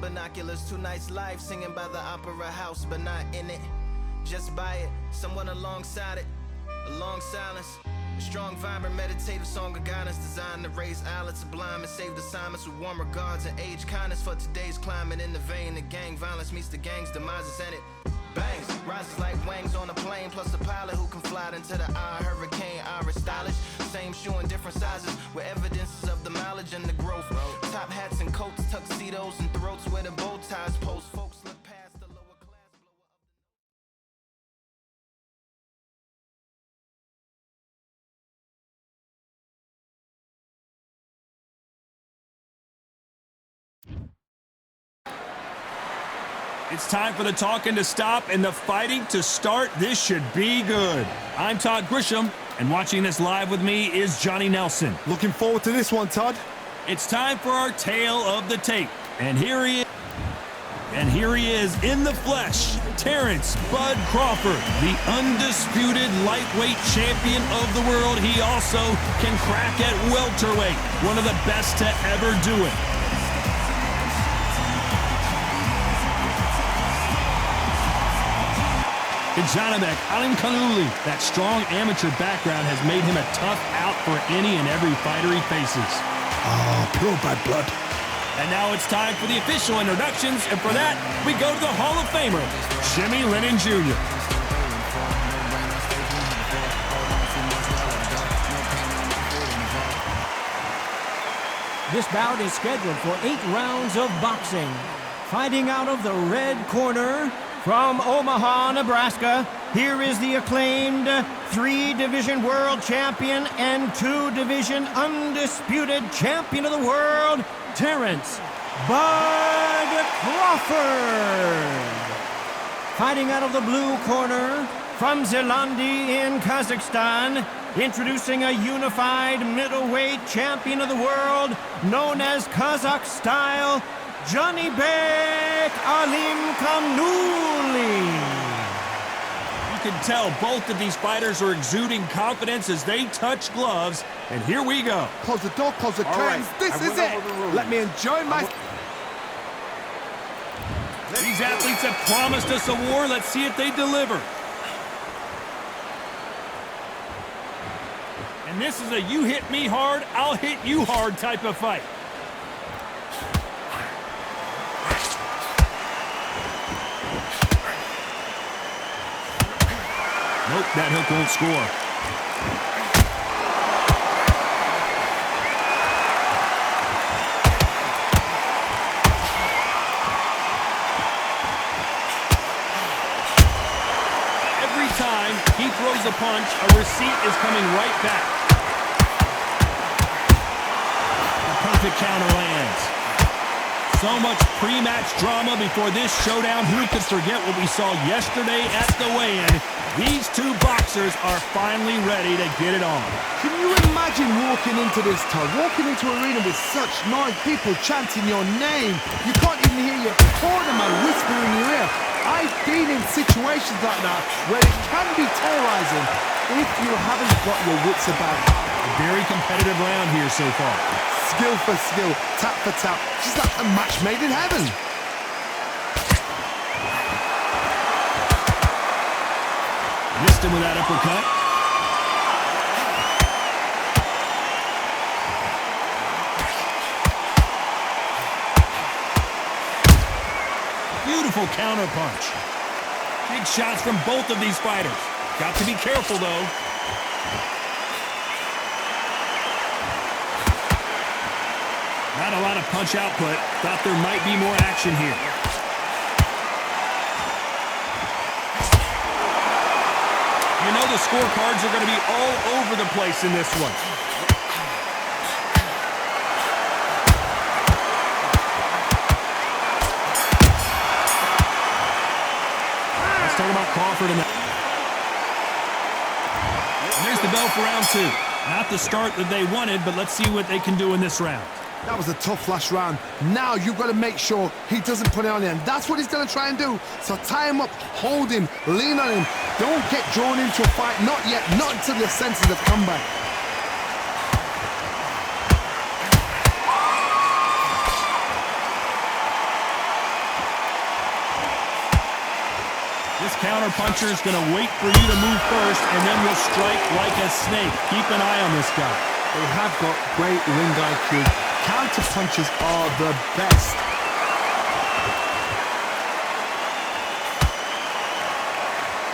binoculars, 2 nights live, singing by the opera house, but not in it. Just by it, someone alongside it, a long silence. A strong, vibrant, meditative song of guidance designed to raise eyelids sublime and save the assignments with warm regards and age kindness for today's climate. In the vein of gang violence meets the gang's demises, and it bangs, rises like wings on a plane, plus a pilot who can fly into the eye. Hurricane, Irish stylish, same shoe in different sizes with evidences of the mileage and the growth. Top hats and coats, tuxedos and throats where the bow ties post. Folks look past the lower class, blow up. It's time for the talking to stop and the fighting to start. This should be good. I'm Todd Grisham, and watching this live with me is Johnny Nelson. Looking forward to this one, Todd. It's time for our tale of the tape. And here he is in the flesh, Terrence Bud Crawford, the undisputed lightweight champion of the world. He also can crack at welterweight, one of the best to ever do it. Kajanovek Alimkanuli, that strong amateur background has made him a tough out for any and every fighter he faces. Oh, pure bad blood. And now it's time for the official introductions, and for that, we go to the Hall of Famer, Jimmy Lennon Jr. This bout is scheduled for 8 rounds of boxing. Fighting out of the red corner, from Omaha, Nebraska, here is the acclaimed 3-division world champion and 2-division undisputed champion of the world, Terrence Bud Crawford. Fighting out of the blue corner, from Zelandi in Kazakhstan, introducing a unified middleweight champion of the world, known as Kazakh style, Johnny Bek Alimkanuli. You can tell both of these fighters are exuding confidence as they touch gloves, and here we go. Close the door, close the curtains. This is it. Let me enjoy my... These athletes have promised us a war. Let's see if they deliver. And this is a you hit me hard, I'll hit you hard type of fight. Nope, that hook won't score. Every time he throws a punch, a receipt is coming right back. The perfect counter lands. So much pre-match drama before this showdown. Who could forget what we saw yesterday at the weigh-in? These two boxers are finally ready to get it on. Can you imagine walking into this, Todd? Walking into an arena with such noise, people chanting your name. You can't even hear your cornerman whisper in your ear. I've been in situations like that where it can be terrorizing if you haven't got your wits about it. A very competitive round here so far. Skill for skill, tap for tap. Just like a match made in heaven. Missed him with that uppercut. Beautiful counter punch. Big shots from both of these fighters. Got to be careful, though. Not a lot of punch output. Thought there might be more action here. You know the scorecards are going to be all over the place in this one. Let's talk about Crawford. And there's the bell for round 2. Not the start that they wanted, but let's see what they can do in this round. That was a tough last round. Now you've got to make sure he doesn't put it on him. That's what he's going to try and do. So tie him up, hold him, lean on him. Don't get drawn into a fight. Not yet. Not until your senses have come back. This counter-puncher is going to wait for you to move first, and then will strike like a snake. Keep an eye on this guy. They have got great ring IQ. Counter punches are the best.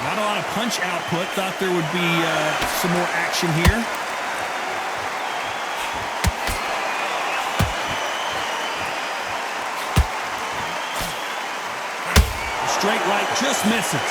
Not a lot of punch output. Thought there would be some more action here. The straight right just misses.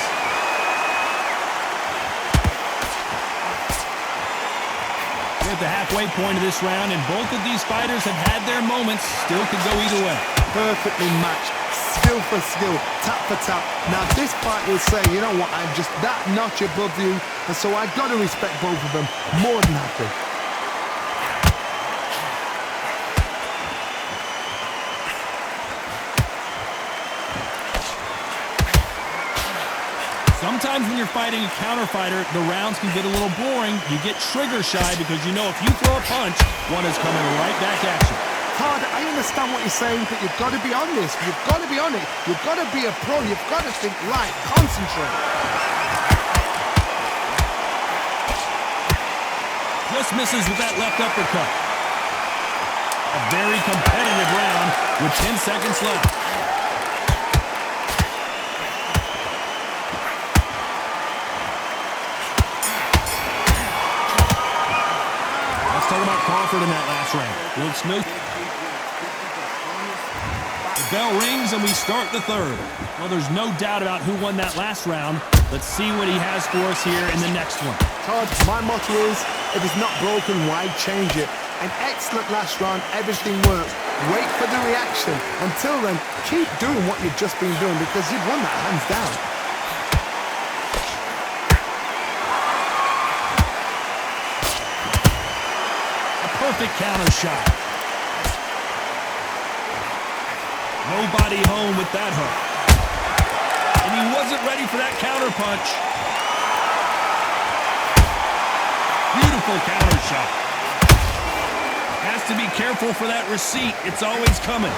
We're at the halfway point of this round, and both of these fighters have had their moments. Still could go either way. Perfectly matched. Skill for skill, tap for tap. Now this fight will say, you know what, I'm just that notch above you, and so I've got to respect both of them. More than happy. Sometimes when you're fighting a counter fighter, the rounds can get a little boring. You get trigger shy because you know if you throw a punch, one is coming right back at you. Todd, I understand what you're saying, but you've got to be on this. You've got to be on it. You've got to be a pro. You've got to think right. Concentrate. Just misses with that left uppercut. A very competitive round with 10 seconds left. Let's talk about Crawford in that last round. Looks no. The bell rings and we start the third. Well, there's no doubt about who won that last round. Let's see what he has for us here in the next one. Todd, my motto is, if it's not broken, why change it? An excellent last round, everything works. Wait for the reaction. Until then, keep doing what you've just been doing because you've won that hands down. A perfect counter shot. Nobody home with that hook. And he wasn't ready for that counter punch. Beautiful counter shot. Has to be careful for that receipt. It's always coming.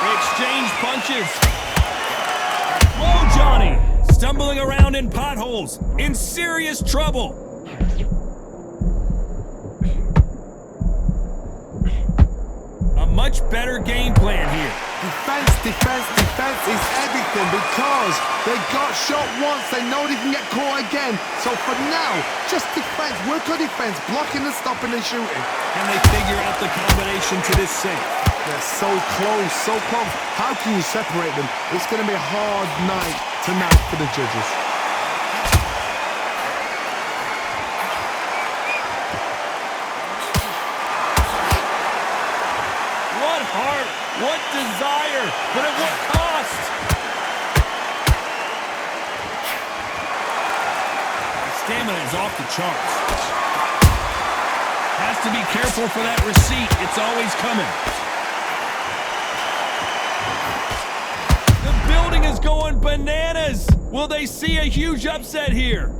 They exchange punches. Whoa, Johnny. Stumbling around in potholes. In serious trouble. A much better game plan here. Defense, defense, defense is everything because they got shot once, they know they can get caught again. So for now, just defense, work on defense, blocking and stopping and shooting. Can they figure out the combination to this safe? They're so close, so close. How can you separate them? It's going to be a hard night tonight for the judges. What heart, what desire, but at what cost? The stamina is off the charts. Has to be careful for that receipt. It's always coming. The building is going bananas. Will they see a huge upset here?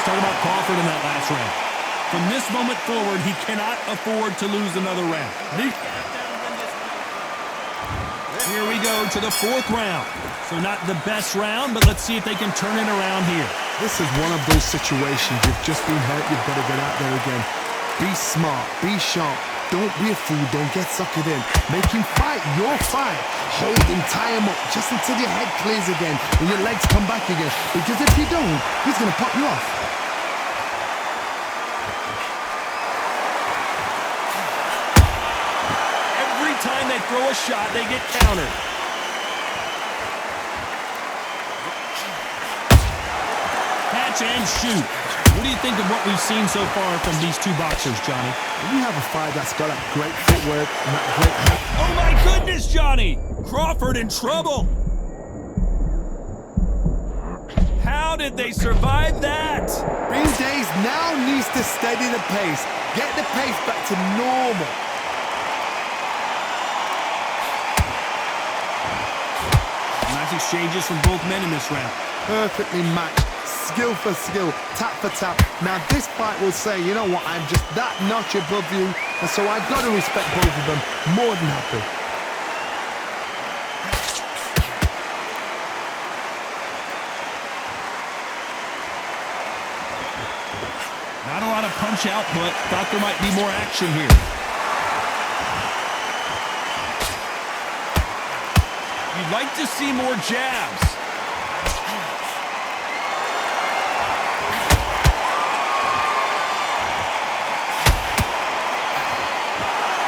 Talk about Crawford in that last round. From this moment forward, he cannot afford to lose another round. Here we go to the fourth round. So not the best round, but let's see if they can turn it around here. This is one of those situations you've just been hurt, you've got to get out there again. Be smart, be sharp, don't be a fool, don't get suckered in. Make him fight your fight. Hold him, tie him up, just until your head clears again and your legs come back again. Because if you don't, he's going to pop you off. Time they throw a shot, they get countered. Catch and shoot. What do you think of what we've seen so far from these two boxers, Johnny? When you have a fight that's got that great footwork and that great... Oh my goodness, Johnny! Crawford in trouble. How did they survive that? Green Days now needs to steady the pace. Get the pace back to normal. Nice exchanges from both men in this round. Perfectly matched. skill for skill, tap for tap. Now this fight will say, you know what, I'm just that notch above you, and so I've got to respect both of them. More than happy. Not a lot of punch output. Thought there might be more action here. You'd like to see more jabs.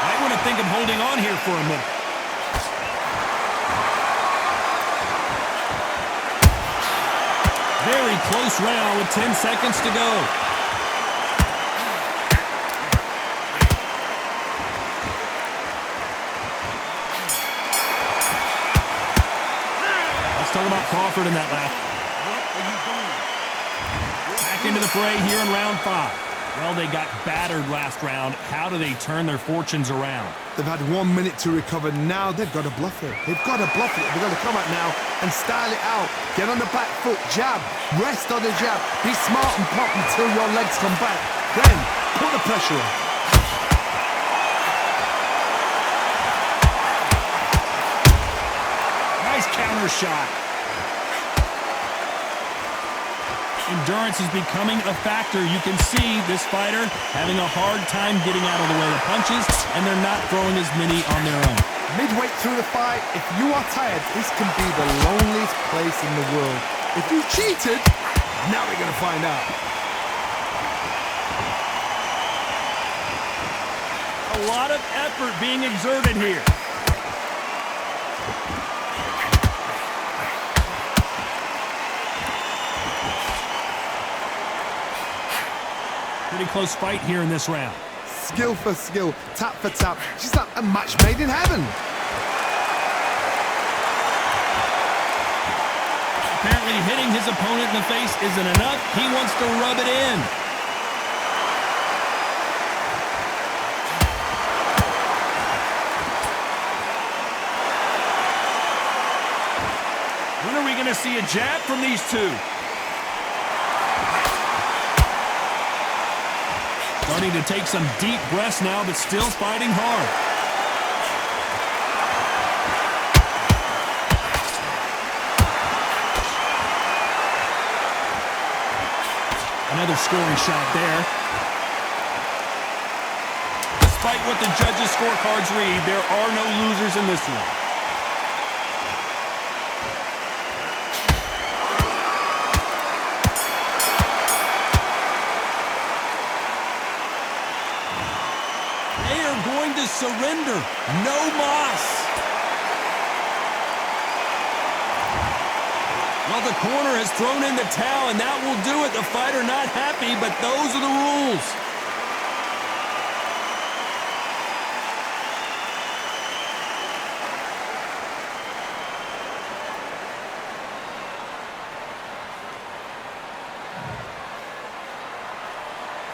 Might want to think of holding on here for a minute. Very close round with 10 seconds to go. Let's talk about Crawford in that lap. Back into the fray here in round 5. Well, they got battered last round. How do they turn their fortunes around? They've had 1 minute to recover. Now they've got to bluff it. They've got to bluff it. They've got to come out now and style it out. Get on the back foot, jab, rest on the jab. Be smart and pop until your legs come back. Then put the pressure on. Nice counter shot. Endurance is becoming a factor. You can see this fighter having a hard time getting out of the way of punches, and they're not throwing as many on their own. Midway through the fight, if you are tired, this can be the loneliest place in the world. If you cheated, now we're going to find out. A lot of effort being exerted here. Pretty close fight here in this round. Skill for skill, tap for tap. Just like a match made in heaven. Apparently hitting his opponent in the face isn't enough. He wants to rub it in. When are we going to see a jab from these two? Starting to take some deep breaths now, but still fighting hard. Another scoring shot there. Despite what the judges' scorecards read, there are no losers in this one. To surrender. No moss. Well, the corner has thrown in the towel, and that will do it. The fighter not happy, but those are the rules.